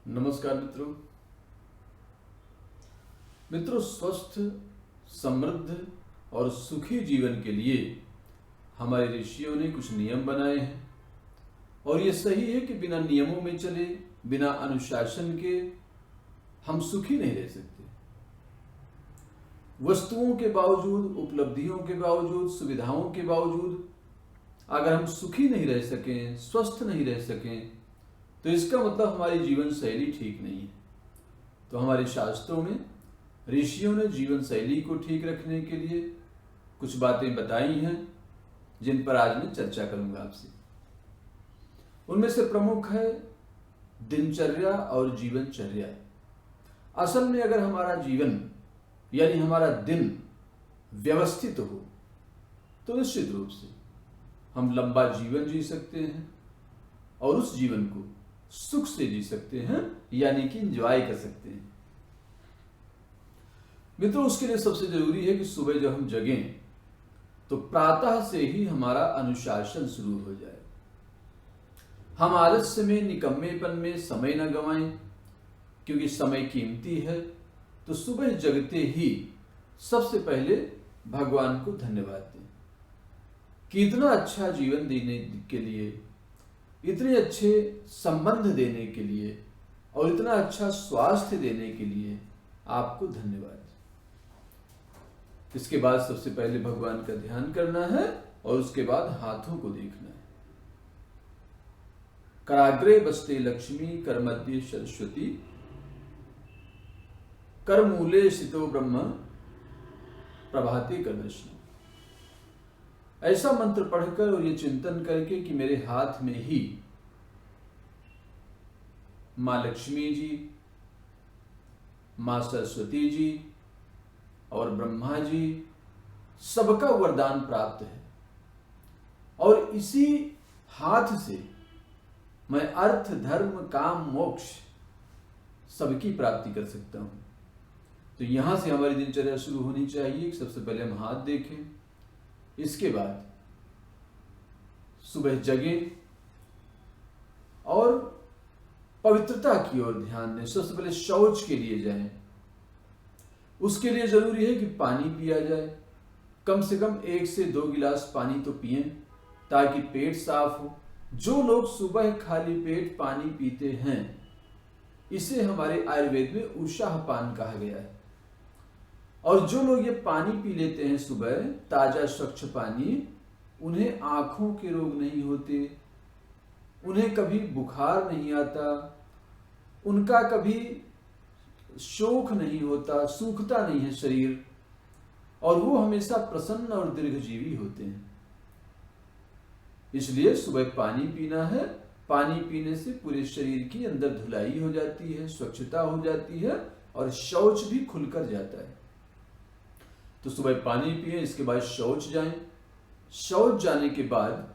नमस्कार मित्रों, स्वस्थ, समृद्ध और सुखी जीवन के लिए हमारे ऋषियों ने कुछ नियम बनाए हैं और ये सही है कि बिना नियमों में चले, बिना अनुशासन के हम सुखी नहीं रह सकते। वस्तुओं के बावजूद, उपलब्धियों के बावजूद, सुविधाओं के बावजूद अगर हम सुखी नहीं रह सकें, स्वस्थ नहीं रह सकें, तो इसका मतलब हमारी जीवन शैली ठीक नहीं है। तो हमारे शास्त्रों में ऋषियों ने जीवन शैली को ठीक रखने के लिए कुछ बातें बताई हैं, जिन पर आज मैं चर्चा करूंगा आपसे। उनमें से प्रमुख है दिनचर्या और जीवनचर्या। असल में अगर हमारा जीवन यानी हमारा दिन व्यवस्थित हो तो निश्चित रूप से हम लंबा जीवन जी सकते हैं और उस जीवन को सुख से जी सकते हैं, यानी कि एंजॉय कर सकते हैं। मित्रों, उसके लिए सबसे जरूरी है कि सुबह जब हम जगें तो प्रातः से ही हमारा अनुशासन शुरू हो जाए। हम आलस्य में, निकम्मेपन में समय न गंवाएं, क्योंकि समय कीमती है। तो सुबह जगते ही सबसे पहले भगवान को धन्यवाद दें कि इतना अच्छा जीवन देने के लिए, इतने अच्छे संबंध देने के लिए और इतना अच्छा स्वास्थ्य देने के लिए आपको धन्यवाद। इसके बाद सबसे पहले भगवान का ध्यान करना है और उसके बाद हाथों को देखना है। कराग्रे बसते लक्ष्मी, कर मध्य सरस्वती, कर मूले स्थितो ब्रह्म, प्रभाते कर दर्शन। ऐसा मंत्र पढ़कर और ये चिंतन करके कि मेरे हाथ में ही मां लक्ष्मी जी, मां सरस्वती जी और ब्रह्मा जी सबका वरदान प्राप्त है और इसी हाथ से मैं अर्थ, धर्म, काम, मोक्ष सबकी प्राप्ति कर सकता हूं। तो यहां से हमारी दिनचर्या शुरू होनी चाहिए। सबसे पहले हम हाथ देखें, इसके बाद सुबह जगें और पवित्रता की ओर ध्यान दें। सबसे पहले शौच के लिए जाएं। उसके लिए जरूरी है कि पानी पिया जाए। कम से कम 1 से 2 गिलास पानी तो पिएं ताकि पेट साफ हो। जो लोग सुबह खाली पेट पानी पीते हैं, इसे हमारे आयुर्वेद में उषाहपान कहा गया है। और जो लोग ये पानी पी लेते हैं सुबह, ताजा स्वच्छ पानी, उन्हें आंखों के रोग नहीं होते, उन्हें कभी बुखार नहीं आता, उनका कभी शोक नहीं होता, सूखता नहीं है शरीर, और वो हमेशा प्रसन्न और दीर्घजीवी होते हैं। इसलिए सुबह पानी पीना है। पानी पीने से पूरे शरीर की अंदर धुलाई हो जाती है, स्वच्छता हो जाती है और शौच भी खुलकर जाता है। तो सुबह पानी पिए, इसके बाद शौच जाएं। शौच जाने के बाद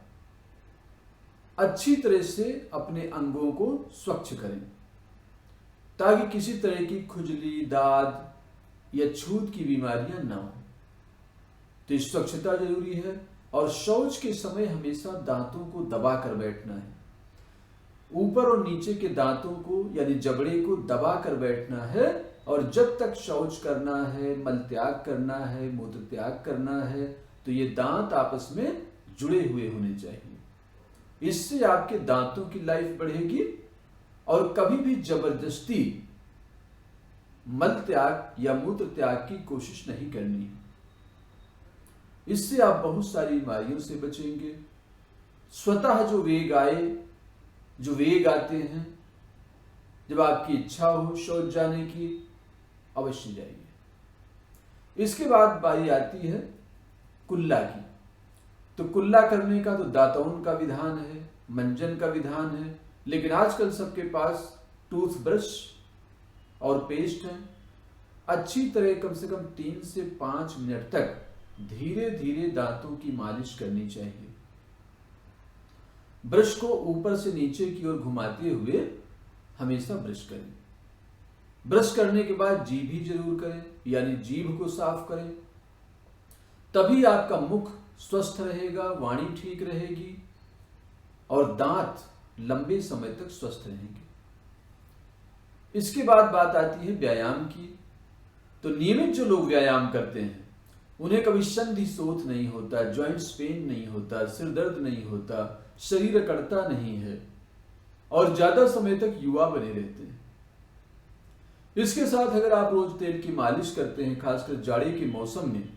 अच्छी तरह से अपने अंगों को स्वच्छ करें ताकि किसी तरह की खुजली, दाद या छूत की बीमारियां ना हो। तो स्वच्छता जरूरी है और शौच के समय हमेशा दांतों को दबा कर बैठना है। ऊपर और नीचे के दांतों को यानी जबड़े को दबा कर बैठना है और जब तक शौच करना है, मल त्याग करना है, मूत्र त्याग करना है, तो ये दांत आपस में जुड़े हुए होने चाहिए। इससे आपके दांतों की लाइफ बढ़ेगी और कभी भी जबरदस्ती मल त्याग या मूत्र त्याग की कोशिश नहीं करनी है। इससे आप बहुत सारी बीमारियों से बचेंगे। स्वतः जो वेग आए, जो वेग आते हैं, जब आपकी इच्छा हो शौच जाने की, अवश्य जाइए। इसके बाद बारी आती है कुल्ला की। तो कुल्ला करने का तो दातौन का विधान है, मंजन का विधान है, लेकिन आजकल सबके पास टूथब्रश और पेस्ट है। अच्छी तरह कम से कम 3 से 5 मिनट तक धीरे धीरे दांतों की मालिश करनी चाहिए। ब्रश को ऊपर से नीचे की ओर घुमाते हुए हमेशा ब्रश करें। ब्रश करने के बाद जीभ ही जरूर करें, यानी जीभ को साफ करें। तभी आपका मुख स्वस्थ रहेगा, वाणी ठीक रहेगी और दांत लंबे समय तक स्वस्थ रहेंगे। इसके बाद बात आती है व्यायाम की। तो नियमित जो लोग व्यायाम करते हैं उन्हें कभी संधि शोथ नहीं होता, जॉइंट्स पेन नहीं होता, सिर दर्द नहीं होता, शरीर अकड़ता नहीं है और ज्यादा समय तक युवा बने रहते हैं। इसके साथ अगर आप रोज तेल की मालिश करते हैं, खासकर जाड़े के मौसम में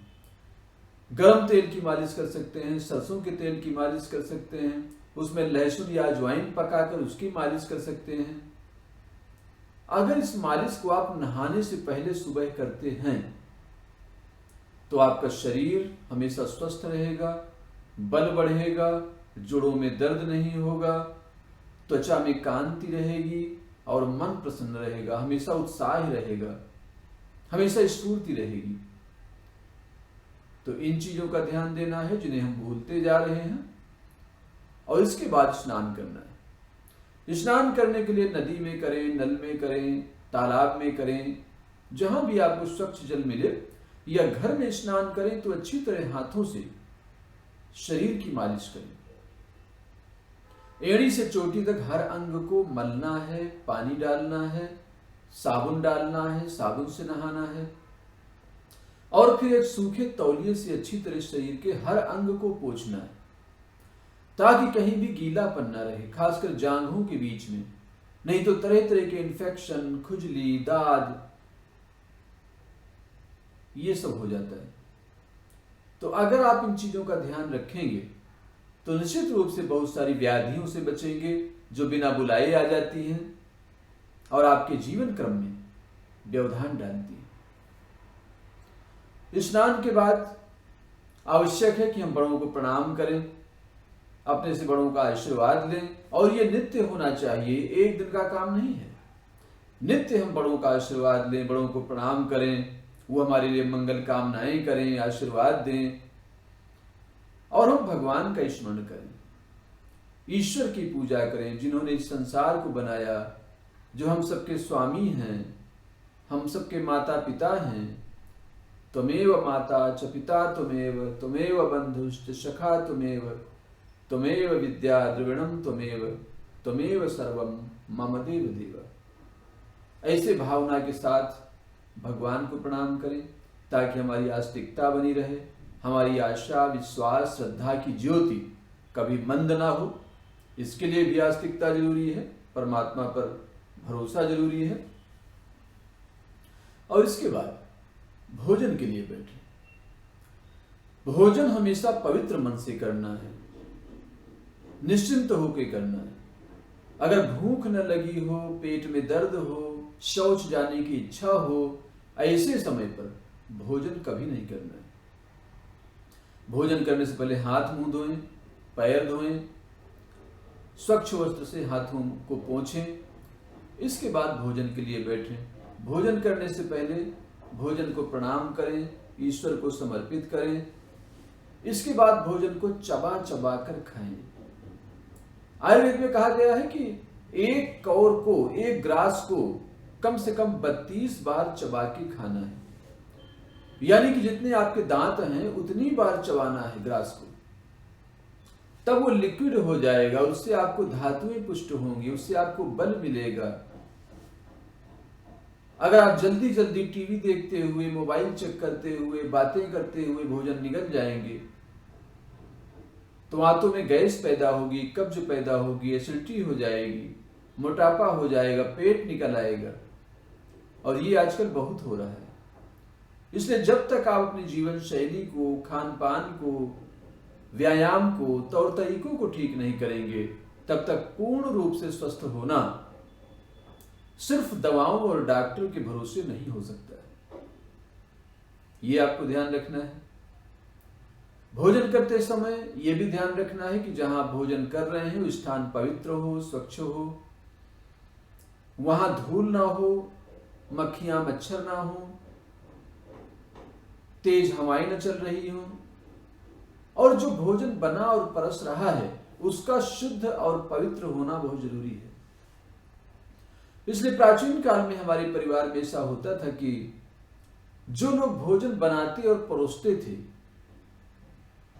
गर्म तेल की मालिश कर सकते हैं, सरसों के तेल की मालिश कर सकते हैं, उसमें लहसुन या अजवाइन पकाकर उसकी मालिश कर सकते हैं। अगर इस मालिश को आप नहाने से पहले सुबह करते हैं तो आपका शरीर हमेशा स्वस्थ रहेगा, बल बढ़ेगा, जोड़ों में दर्द नहीं होगा, त्वचा में कांति रहेगी और मन प्रसन्न रहेगा, हमेशा उत्साह रहेगा, हमेशा स्फूर्ति रहेगी। तो इन चीजों का ध्यान देना है जिन्हें हम भूलते जा रहे हैं। और इसके बाद स्नान करना है। स्नान करने के लिए नदी में करें, नल में करें, तालाब में करें, जहां भी आपको स्वच्छ जल मिले, या घर में स्नान करें तो अच्छी तरह हाथों से शरीर की मालिश करें। एड़ी से चोटी तक हर अंग को मलना है, पानी डालना है, साबुन डालना है, साबुन से नहाना है और फिर एक सूखे तौलिए से अच्छी तरह शरीर के हर अंग को पोंछना है ताकि कहीं भी गीलापन न रहे, खासकर जांघों के बीच में। नहीं तो तरह तरह के इन्फेक्शन, खुजली, दाद, ये सब हो जाता है। तो अगर आप इन चीजों का ध्यान रखेंगे तो निश्चित रूप से बहुत सारी व्याधियों से बचेंगे जो बिना बुलाए आ जाती हैं और आपके जीवन क्रम में व्यवधान डालती है। स्नान के बाद आवश्यक है कि हम बड़ों को प्रणाम करें, अपने से बड़ों का आशीर्वाद लें और ये नित्य होना चाहिए, एक दिन का काम नहीं है। नित्य हम बड़ों का आशीर्वाद लें, बड़ों को प्रणाम करें, वो हमारे लिए मंगल कामनाएं करें, आशीर्वाद दें और हम भगवान का स्मरण करें, ईश्वर की पूजा करें जिन्होंने इस संसार को बनाया, जो हम सबके स्वामी हैं, हम सबके माता पिता हैं। त्वमेव माता च पिता त्वमेव, त्वमेव बंधुश्च सखा त्वमेव, त्वमेव विद्या द्रविणम त्वमेव, त्वमेव सर्वम मम देव देव। ऐसे भावना के साथ भगवान को प्रणाम करें ताकि हमारी आस्तिकता बनी रहे, हमारी आशा, विश्वास, श्रद्धा की ज्योति कभी मंद ना हो। इसके लिए भी आस्तिकता जरूरी है, परमात्मा पर भरोसा जरूरी है। और इसके बाद भोजन के लिए बैठे। भोजन हमेशा पवित्र मन से करना है, निश्चिंत होकर करना है। अगर भूख न लगी हो, पेट में दर्द हो, शौच जाने की इच्छा हो, ऐसे समय पर भोजन कभी नहीं करना है। भोजन करने से पहले हाथ मुंह धोएं, पैर धोएं, स्वच्छ वस्त्र से हाथों को पोंछें। इसके बाद भोजन के लिए बैठें। भोजन करने से पहले भोजन को प्रणाम करें, ईश्वर को समर्पित करें। इसके बाद भोजन को चबा चबा कर खाएं। आयुर्वेद में कहा गया है कि एक कौर को, एक ग्रास को कम से कम 32 बार चबा के खाना है, यानी कि जितने आपके दांत हैं उतनी बार चबाना है ग्रास को, तब वो लिक्विड हो जाएगा। उससे आपको धातुएं पुष्ट होंगी, उससे आपको बल मिलेगा। अगर आप जल्दी जल्दी टीवी देखते हुए, मोबाइल चेक करते हुए, बातें करते हुए भोजन निगल जाएंगे तो आंतों में गैस पैदा होगी, कब्ज पैदा होगी, एसिडिटी हो जाएगी, मोटापा हो जाएगा, पेट निकल आएगा। और ये आजकल बहुत हो रहा है। इसलिए जब तक आप अपनी जीवन शैली को, खान पान को, व्यायाम को, तौर तरीकों को ठीक नहीं करेंगे, तब तक पूर्ण रूप से स्वस्थ होना सिर्फ दवाओं और डॉक्टर के भरोसे नहीं हो सकता है। ये आपको ध्यान रखना है। भोजन करते समय यह भी ध्यान रखना है कि जहां आप भोजन कर रहे हैं वो स्थान पवित्र हो, स्वच्छ हो, वहां धूल ना हो, मक्खियां मच्छर ना हो, तेज हवाएं न चल रही हो, और जो भोजन बना और परस रहा है उसका शुद्ध और पवित्र होना बहुत जरूरी है। इसलिए प्राचीन काल में हमारे परिवार में ऐसा होता था कि जो लोग भोजन बनाते और परोसते थे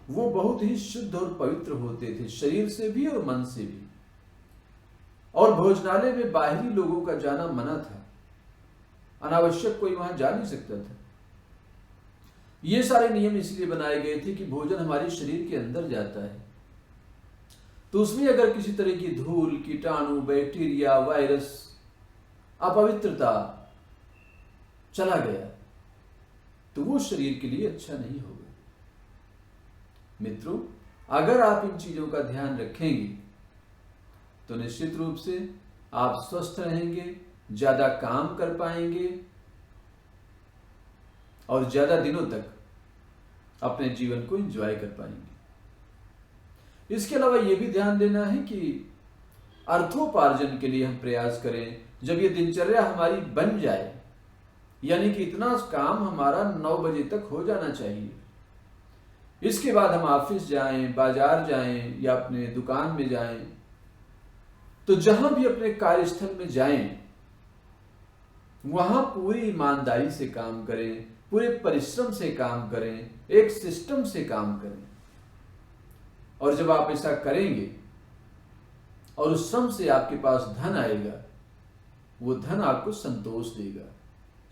वो बहुत ही शुद्ध और पवित्र होते थे, शरीर से भी और मन से भी। और भोजनालय में बाहरी लोगों का जाना मना था। अनावश्यक कोई वहां जा नहीं सकता था। ये सारे नियम इसलिए बनाए गए थे कि भोजन हमारे शरीर के अंदर जाता है, तो उसमें अगर किसी तरह की धूल, कीटाणु, बैक्टीरिया, वायरस, अपवित्रता चला गया तो वो शरीर के लिए अच्छा नहीं होगा। मित्रों, अगर आप इन चीजों का ध्यान रखेंगे तो निश्चित रूप से आप स्वस्थ रहेंगे, ज्यादा काम कर पाएंगे और ज्यादा दिनों तक अपने जीवन को एंजॉय कर पाएंगे। इसके अलावा यह भी ध्यान देना है कि अर्थोपार्जन के लिए हम प्रयास करें। जब ये दिनचर्या हमारी बन जाए, यानी कि इतना काम हमारा 9 बजे तक हो जाना चाहिए, इसके बाद हम ऑफिस जाएं, बाजार जाएं या अपने दुकान में जाएं, तो जहां भी अपने कार्यस्थल में जाएं वहां पूरी ईमानदारी से काम करें, पूरे परिश्रम से काम करें, एक सिस्टम से काम करें। और जब आप ऐसा करेंगे और उस श्रम से आपके पास धन आएगा, वो धन आपको संतोष देगा,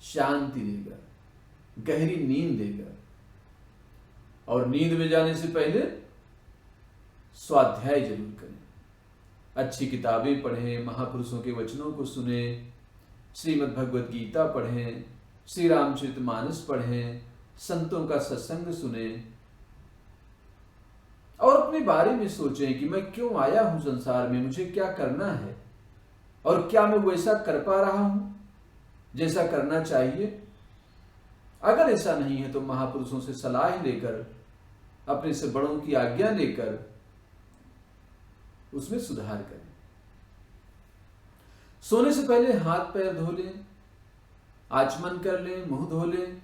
शांति देगा, गहरी नींद देगा। और नींद में जाने से पहले स्वाध्याय जरूर करें, अच्छी किताबें पढ़ें, महापुरुषों के वचनों को सुने, श्रीमद् भगवद गीता पढ़ें, श्री रामचरितमानस पढ़ें, संतों का सत्संग सुने और अपने बारे में सोचें कि मैं क्यों आया हूं संसार में, मुझे क्या करना है और क्या मैं वैसा कर पा रहा हूं जैसा करना चाहिए। अगर ऐसा नहीं है तो महापुरुषों से सलाह लेकर, अपने से बड़ों की आज्ञा लेकर उसमें सुधार करें। सोने से पहले हाथ पैर धो लें, आचमन कर लें, मुंह धो लें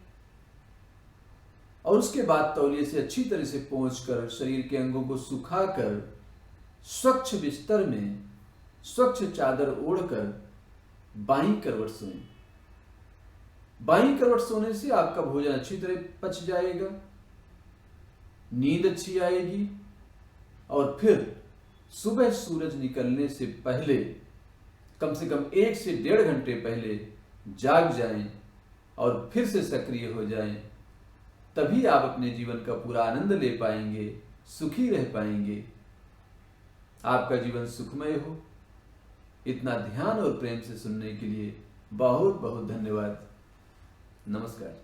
और उसके बाद तौलिए से अच्छी तरह से पोंछकर शरीर के अंगों को सुखाकर स्वच्छ बिस्तर में स्वच्छ चादर ओढ़कर बाईं करवट सोएं। बाईं करवट सोने से आपका भोजन अच्छी तरह पच जाएगा, नींद अच्छी आएगी और फिर सुबह सूरज निकलने से पहले कम से कम 1 से 1.5 घंटे पहले जाग जाएं और फिर से सक्रिय हो जाएं। तभी आप अपने जीवन का पूरा आनंद ले पाएंगे, सुखी रह पाएंगे, आपका जीवन सुखमय हो। इतना ध्यान और प्रेम से सुनने के लिए बहुत बहुत धन्यवाद। नमस्कार।